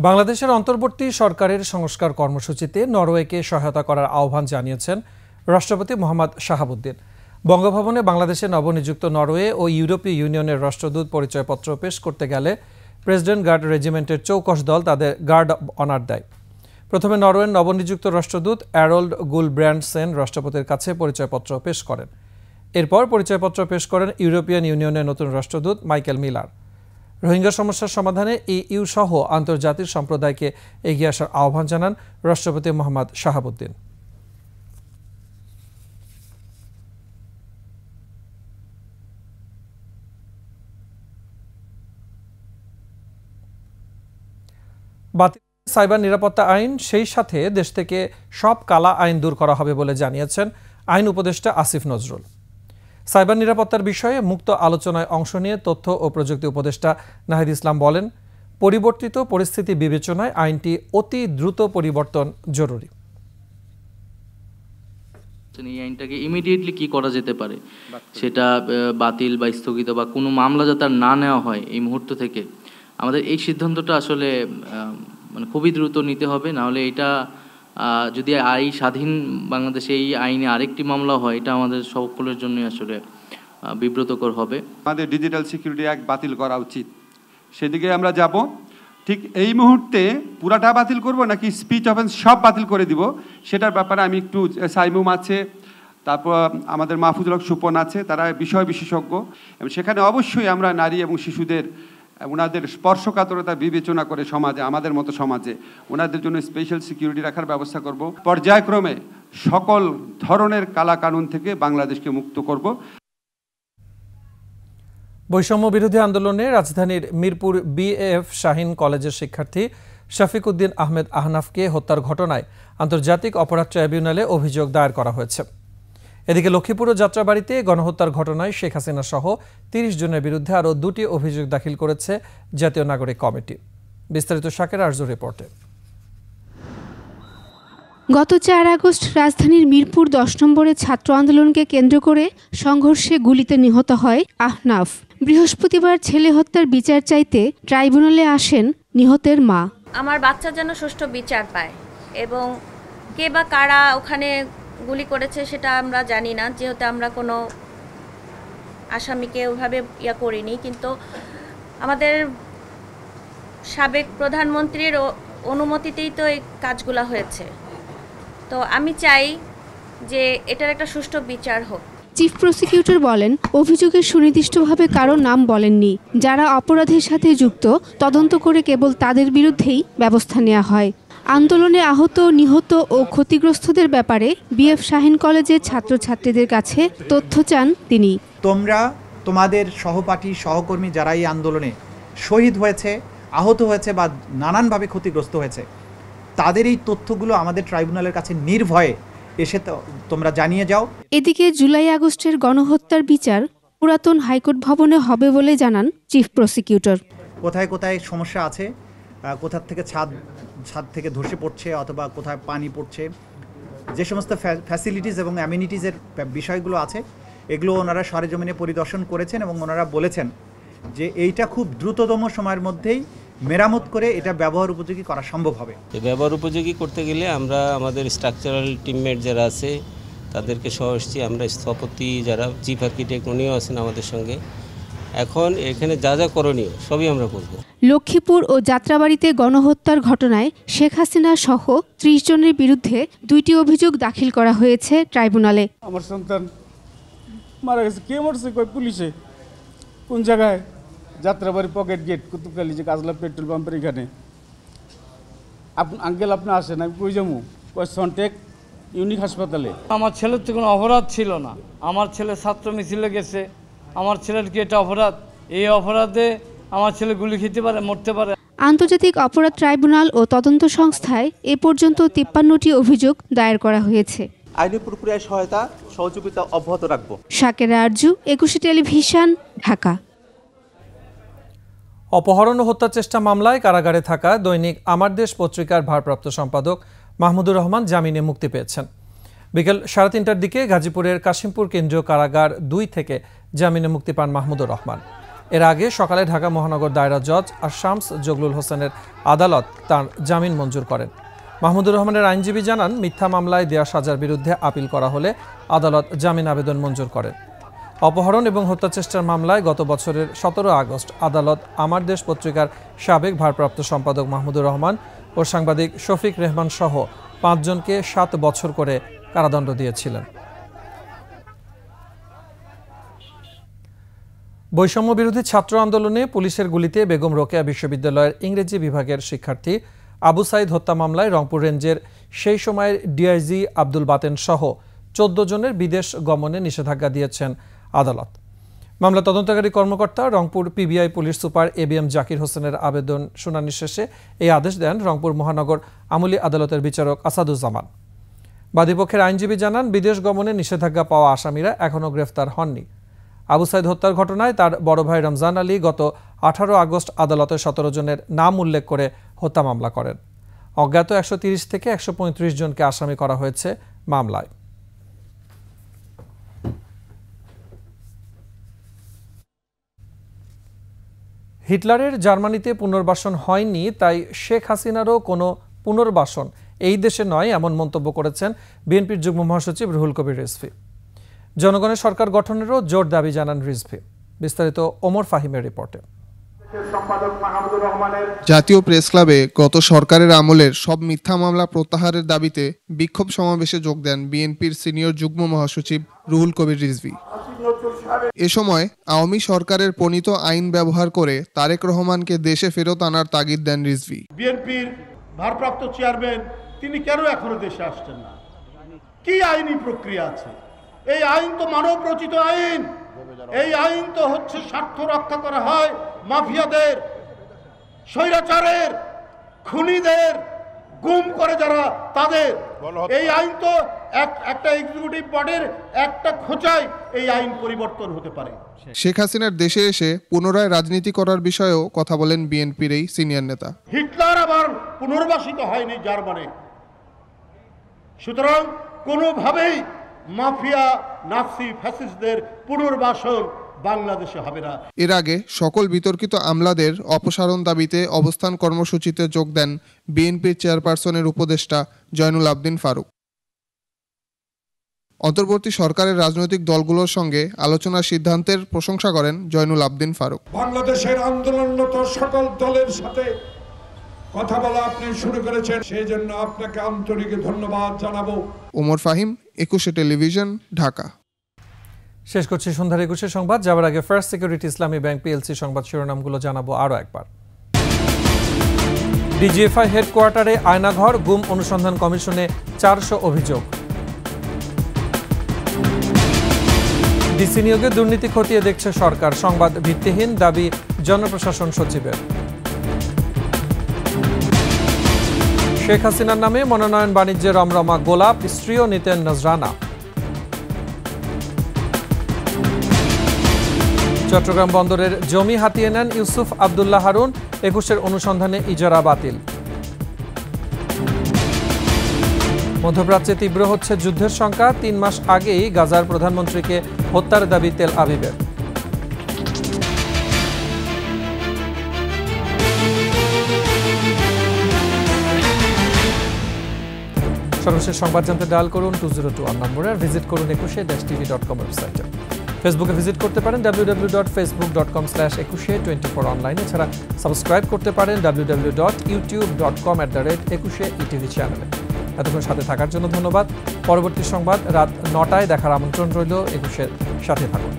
Speaker 1: বাংলাদেশের অন্তর্বর্তী সরকারের সংস্কার কর্মসূচিতে নরওয়েকে সহায়তা করার আহ্বান জানিয়েছেন রাষ্ট্রপতি মোহাম্মদ শাহাবুদ্দিন। বঙ্গভবনে বাংলাদেশে নবনিযুক্ত নরওয়ে ও ইউরোপীয় ইউনিয়নের রাষ্ট্রদূত পরিচয়পত্র পেশ করতে গেলে প্রেসিডেন্ট গার্ড রেজিমেন্টের চৌকস দল তাদের গার্ড অব অনার দেয়। প্রথমে নরওয়ের নবনিযুক্ত রাষ্ট্রদূত অ্যারোল্ড গুলব্র্যান্ডসেন রাষ্ট্রপতির কাছে পরিচয়পত্র পেশ করেন। এরপর পরিচয়পত্র পেশ করেন ইউরোপিয়ান ইউনিয়নের নতুন রাষ্ট্রদূত মাইকেল মিলার। রোহিঙ্গা সমস্যার সমাধানে ইইউ সহ আন্তর্জাতিক সম্প্রদায়কে এগিয়ে আসার আহ্বান জানান রাষ্ট্রপতি মোহাম্মদ শাহাবুদ্দিন। বাতিল সাইবার নিরাপত্তা আইন, সেই সাথে দেশ থেকে সব কালা আইন দূর করা হবে বলে জানিয়েছেন আইন উপদেষ্টা আসিফ নজরুল। সাইবার নিরাপত্তার বিষয়ে মুক্ত আলোচনায় অংশ নিয়ে তথ্য ও প্রযুক্তি উপদেষ্টা নাহিদ ইসলাম বলেন, পরিবর্তিত পরিস্থিতি বিবেচনায় আইনটি অতি দ্রুত পরিবর্তন জরুরি।
Speaker 12: এই আইনটাকে ইমিডিয়েটলি কি করা যেতে পারে, সেটা বাতিল বা স্থগিত বা কোনো মামলা যাতে না নেওয়া হয় এই মুহূর্ত থেকে, আমাদের এই সিদ্ধান্তটা আসলে মানে খুবই দ্রুত নিতে হবে। নাহলে এটা যদি আইন স্বাধীন বাংলাদেশে এই আইনে আরেকটি মামলা হয়, এটা আমাদের সকলের জন্য আসলে বিব্রতকর হবে।
Speaker 13: আমাদের ডিজিটাল সিকিউরিটি অ্যাক্ট বাতিল করা উচিত, সেদিকে আমরা যাব। ঠিক এই মুহূর্তে পুরাটা বাতিল করব নাকি স্পিচ অফেন্স সব বাতিল করে দিব, সেটার ব্যাপারে আমি একটু, সাইমুম আছে, তারপর আমাদের মাহফুজুল হক সুপন আছে, তারা বিষয় বিশেষজ্ঞ, এবং সেখানে অবশ্যই আমরা নারী এবং শিশুদের ওনাদের স্পর্শকাতরতা বিবেচনা করে সমাজে, আমাদের মতো সমাজে ওনাদের জন্য স্পেশাল সিকিউরিটি রাখার ব্যবস্থা করব। পর্যায়ক্রমে সকল ধরনের কালা কানুন থেকে বাংলাদেশকে মুক্ত করব।
Speaker 1: বৈষম্য বিরোধী আন্দোলনে রাজধানীর মিরপুর বিএএফ শাহীন কলেজের শিক্ষার্থী শফিক উদ্দিন আহমেদ আহনাফকে হত্যার ঘটনায় আন্তর্জাতিক অপরাধ ট্রাইব্যুনালে অভিযোগ দায়ের করা হয়েছে। এদিকে লক্ষ্মীপুর ও যাত্রাবাড়িতে গণহত্যার ঘটনায় শেখ হাসিনা সহ 30 জনের বিরুদ্ধে আরও 2টি অভিযোগ দাখিল করেছে জাতীয় নাগরিক কমিটি। বিস্তারিত শাকের আরজু রিপোর্টে।
Speaker 14: গত 4 আগস্ট রাজধানীর মিরপুর 10 নম্বরের ছাত্র আন্দোলনকে কেন্দ্র করে সংঘর্ষে গুলিতে নিহত হয় আহনাফ। বৃহস্পতিবার ছেলে হত্যার বিচার চাইতে ট্রাইব্যুনালে আসেন নিহতের মা।
Speaker 15: আমার বাচ্চা যেন সুষ্ঠু বিচার পায়, এবং কে বা কারা ওখানে গুলি করেছে সেটা আমরা জানি না, যেহেতু আমরা কোনো আসামিকে ওইভাবে করিনি। কিন্তু আমাদের সাবেক প্রধানমন্ত্রীর অনুমতিতেই তো এই কাজগুলো হয়েছে। তো আমি চাই যে এটার একটা সুষ্ঠু বিচার হোক।
Speaker 14: চিফ প্রসিকিউটর বলেন, অভিযোগে সুনির্দিষ্টভাবে কারো নাম বলেননি। যারা অপরাধের সাথে যুক্ত তদন্ত করে কেবল তাদের বিরুদ্ধেই ব্যবস্থা নেওয়া হয়। আন্দোলনে আহত, নিহত ও ক্ষতিগ্রস্তদের ব্যাপারে বিএফ শাহীন কলেজের ছাত্রছাত্রীদের কাছে তথ্য চান তিনি।
Speaker 2: তোমরা তোমাদের সহপাঠী সহকর্মী যারা এই আন্দোলনে শহীদ হয়েছে, আহত হয়েছে বা নানানভাবে ক্ষতিগ্রস্ত হয়েছে, তাদের এই তথ্যগুলো আমাদের ট্রাইব্যুনালের কাছে নির্ভয়ে এসে তোমরা জানিয়ে যাও।
Speaker 14: এদিকে জুলাই আগস্টের গণহত্যার বিচার পুরাতন হাইকোর্ট ভবনে হবে বলে জানান চিফ প্রসিকিউটর।
Speaker 2: কোথায় কোথায় সমস্যা আছে, কোথা থেকে ছাদ থেকে ধসে পড়ছে অথবা কোথায় পানি পড়ছে, যে সমস্ত ফ্যাসিলিটিস এবং অ্যামিনিটিসের বিষয়গুলো আছে, এগুলো ওনারা সরেজমিনে পরিদর্শন করেছেন এবং ওনারা বলেছেন যে এইটা খুব দ্রুততম সময়ের মধ্যেই মেরামত করে এটা ব্যবহার উপযোগী করা সম্ভব হবে।
Speaker 3: ব্যবহার উপযোগী করতে গেলে আমরা আমাদের স্ট্রাকচারাল টিমমেট যারা আছে তাদেরকে সহ এসেছি, আমরা স্থপতি যারা চিফ আর্কিটেক্ট উনিও আছেন আমাদের সঙ্গে। এখন এখানে যা যা করণীয় সবই আমরা করব।
Speaker 14: লক্ষ্মীপুর ও যাত্রাবাড়িতে গণহত্যার ঘটনায় শেখ হাসিনা সহ ৩০ জনের বিরুদ্ধে ২টি অভিযোগ দাখিল করা হয়েছে ট্রাইব্যুনালে।
Speaker 16: আমার সন্তান মারা গেছে, কে মরছে কই পুলিশে, কোন জায়গায়? যাত্রাবাড়ি পকেট গেট কুতুবখালি যে কাজলা পেট্রোল পাম্পের এখানে। আঙ্কেল আপনি আসেন, আমি কই যাবো? কই সন্টেক ইউনিক হাসপাতালে।
Speaker 30: আমার ছেলের তো কোনো অপরাধ ছিল না, আমার ছেলে ছাত্র মিছিলে গেছে, আমার ছেলের কি এটা অপরাধ? এই অপরাধে আমার ছেলে গুলি খেতে পারে, মরতে পারে।
Speaker 14: আন্তর্জাতিক অপরাধ ট্রাইব্যুনাল ও তদন্ত সংস্থায় এ পর্যন্ত ৫৩টি অভিযোগ দায়ের করা হয়েছে।
Speaker 17: আইনি প্রক্রিয়ায় সহযোগিতা অব্যাহত রাখব।
Speaker 14: শাকেরা আরজু, ২১ টেলিভিশন, ঢাকা।
Speaker 1: অপহরণ ও হত্যা চেষ্টা মামলায় কারাগারে থাকা দৈনিক আমার দেশ পত্রিকার ভারপ্রাপ্ত সম্পাদক মাহমুদুর রহমান জামিনে মুক্তি পেয়েছেন। বিকেল ৩:৩০টার দিকে গাজীপুরের কাশিমপুর কেন্দ্রীয় কারাগার ২ থেকে জামিনে মুক্তি পান মাহমুদুর রহমান। এর আগে সকালে ঢাকা মহানগর দায়রা জজ আর শামস জগলুল হোসেনের আদালত তার জামিন মঞ্জুর করেন। মাহমুদুর রহমানের আইনজীবী জানান, মিথ্যা মামলায় দেয়া সাজার বিরুদ্ধে আপিল করা হলে আদালত জামিন আবেদন মঞ্জুর করেন। অপহরণ এবং হত্যা চেষ্টার মামলায় গত বছরের ১৭ আগস্ট আদালত আমার দেশ পত্রিকার সাবেক ভারপ্রাপ্ত সম্পাদক মাহমুদুর রহমান ও সাংবাদিক শফিক রেহমান সহ ৫ জনকে ৭ বছর করে কারাদণ্ড দিয়েছিলেন। বৈষম্য বিরোধী ছাত্র আন্দোলনে পুলিশের গুলিতে বেগম রোকেয়া বিশ্ববিদ্যালয়ের ইংরেজি বিভাগের শিক্ষার্থী আবু সাইদ হত্যা মামলায় রংপুর রেঞ্জের সেই সময়ের ডিআইজি আব্দুল বাতেন সহ ১৪ জনের বিদেশ গমনে নিষেধাজ্ঞা দিয়েছেন আদালত। মামলা তদন্তকারী কর্মকর্তা Rangpur PBI police super ABM Zakir হোসেনের আবেদন শুনানি শেষে এই আদেশ দেন রংপুর মহানগর আমলি আদালতের বিচারক আসাদুজ্জামান। বাদীপক্ষের আইনজীবী জানান, বিদেশ গমনে নিষেধাজ্ঞা পাওয়া আসামিরা এখনও গ্রেফতার হননি। আবু সাইদ হত্যার ঘটনায় তার বড় ভাই রমজান আলী গত ১৮ আগস্ট আদালতে ১৭ জনের নাম উল্লেখ করে হত্যা মামলা করেন। অজ্ঞাত ১৩০ থেকে ১৩৫ জনকে আসামি করা হয়েছে মামলায়। হিটলারের জার্মানিতে পুনর্বাসন হয়নি, তাই শেখ হাসিনারও কোনো পুনর্বাসন এই দেশে নয়, এমন মন্তব্য করেছেন বিএনপির যুগ্ম মহাসচিব রুহুল কবির রিজভী। জনগণের সরকার গঠনেরও জোর দাবি জানান রিজভী। বিস্তারিত ওমর ফাহিমের রিপোর্টে।
Speaker 24: জাতীয় প্রেস ক্লাবে গত সরকারের আমলের সব মিথ্যা মামলা প্রত্যাহারের দাবিতে বিক্ষোভ সমাবেশে যোগ দেন বিএনপির সিনিয়র যুগ্ম মহাসচিব রুহুল কবির রিজভী। এ সময় আওয়ামী সরকারের প্রণীত আইন ব্যবহার করে তারেক রহমানকে দেশে ফেরত আনার তাগিদ দেন রিজভী।
Speaker 18: বিএনপির ভারপ্রাপ্ত চেয়ারম্যান তিনি কেন এখনো দেশে আসছেন না? কি আইনি প্রক্রিয়া আছে? এই আইন তো মানব রচিত আইন। এই আইন তো হচ্ছে স্বার্থ রক্ষা করা হয় মাফিয়াদের, স্বৈরাচারের, খুনিদের, গুম করে যারা তাদের। এই আইন তো একটা এক্সিকিউটিভ বডির একটা খোঁচায় এই আইন পরিবর্তন হতে পারে।
Speaker 24: শেখ হাসিনার দেশে এসে পুনরায় রাজনীতি করার বিষয়েও কথা বলেন বিএনপির এই সিনিয়র নেতা।
Speaker 18: হিটলার আবার পুনর্বাসিত হয়নি জার্মানি, সুতরাং কোনোভাবেই মাফিয়া নাৎসি ফ্যাসিস্টদের পুনর্বাসন বাংলাদেশে হবে না।
Speaker 24: এর আগে সকল বিতর্কিত আমলাদের অপসারণ দাবিতে অবস্থান কর্মসূচিতে যোগ দেন বিএনপির চেয়ারপারসনের উপদেষ্টা জয়নুল আবদিন ফারুক। অন্তর্বর্তী সরকারের রাজনৈতিক দলগুলোর সঙ্গে আলোচনার সিদ্ধান্তের প্রশংসা করেন জয়নুল আবদিন ফারুক।
Speaker 5: বাংলাদেশের আন্দোলনরত সকল দলের সাথে
Speaker 18: কথা বলা আপনি শুরু করেছেন, সেই জন্য আপনাকে আন্তরিক ধন্যবাদ জানাবো।
Speaker 4: ওমর ফাহিম, 21 টেলিভিশন, ঢাকা।
Speaker 1: শেষ করছি সন্ধ্যার 21 সংবাদ। যাবার আগে ফার্স্ট সিকিউরিটি ইসলামী ব্যাংক পিএলসি সংবাদ শিরোনামগুলো জানাবো আরও একবার। ডিজিএফআই হেডকোয়ার্টারে আয়নাঘর, গুম অনুসন্ধান কমিশনে 400 অভিযোগ। ডিসি নিয়োগে দুর্নীতি খতিয়ে দেখছে সরকার, সংবাদ ভিত্তিহীন দাবি জনপ্রশাসন সচিবের। শেখ হাসিনার নামে মনোনয়ন বাণিজ্যে রমরমা গোলাপ, স্ত্রীও নিতেন নজরানা। চট্টগ্রাম বন্দরের জমি হাতিয়ে নেন ইউসুফ আব্দুল্লাহ হারুন, 21 অনুসন্ধানে ইজারা বাতিল। মধ্যপ্রাচ্যে তীব্র হচ্ছে যুদ্ধের শঙ্কা, 3 মাস আগেই গাজার প্রধানমন্ত্রীকে হত্যার দাবি তেল আবিবের। সর্বশেষ সংবাদ জানতে ডায়াল করুন 2021 নম্বরে, আর ভিজিট করুন 21-tv.com ওয়েবসাইটে। ফেসবুকে ভিজিট করতে পারেন www.facebook.com/2124 অনলাইনে। এছাড়া সাবস্ক্রাইব করতে পারেন www.youtube.com/21etv চ্যানেলে। এতক্ষণ সাথে থাকার জন্য ধন্যবাদ। পরবর্তী সংবাদ রাত 9টায় দেখার আমন্ত্রণ রইল। 21-এর সাথে থাকুন।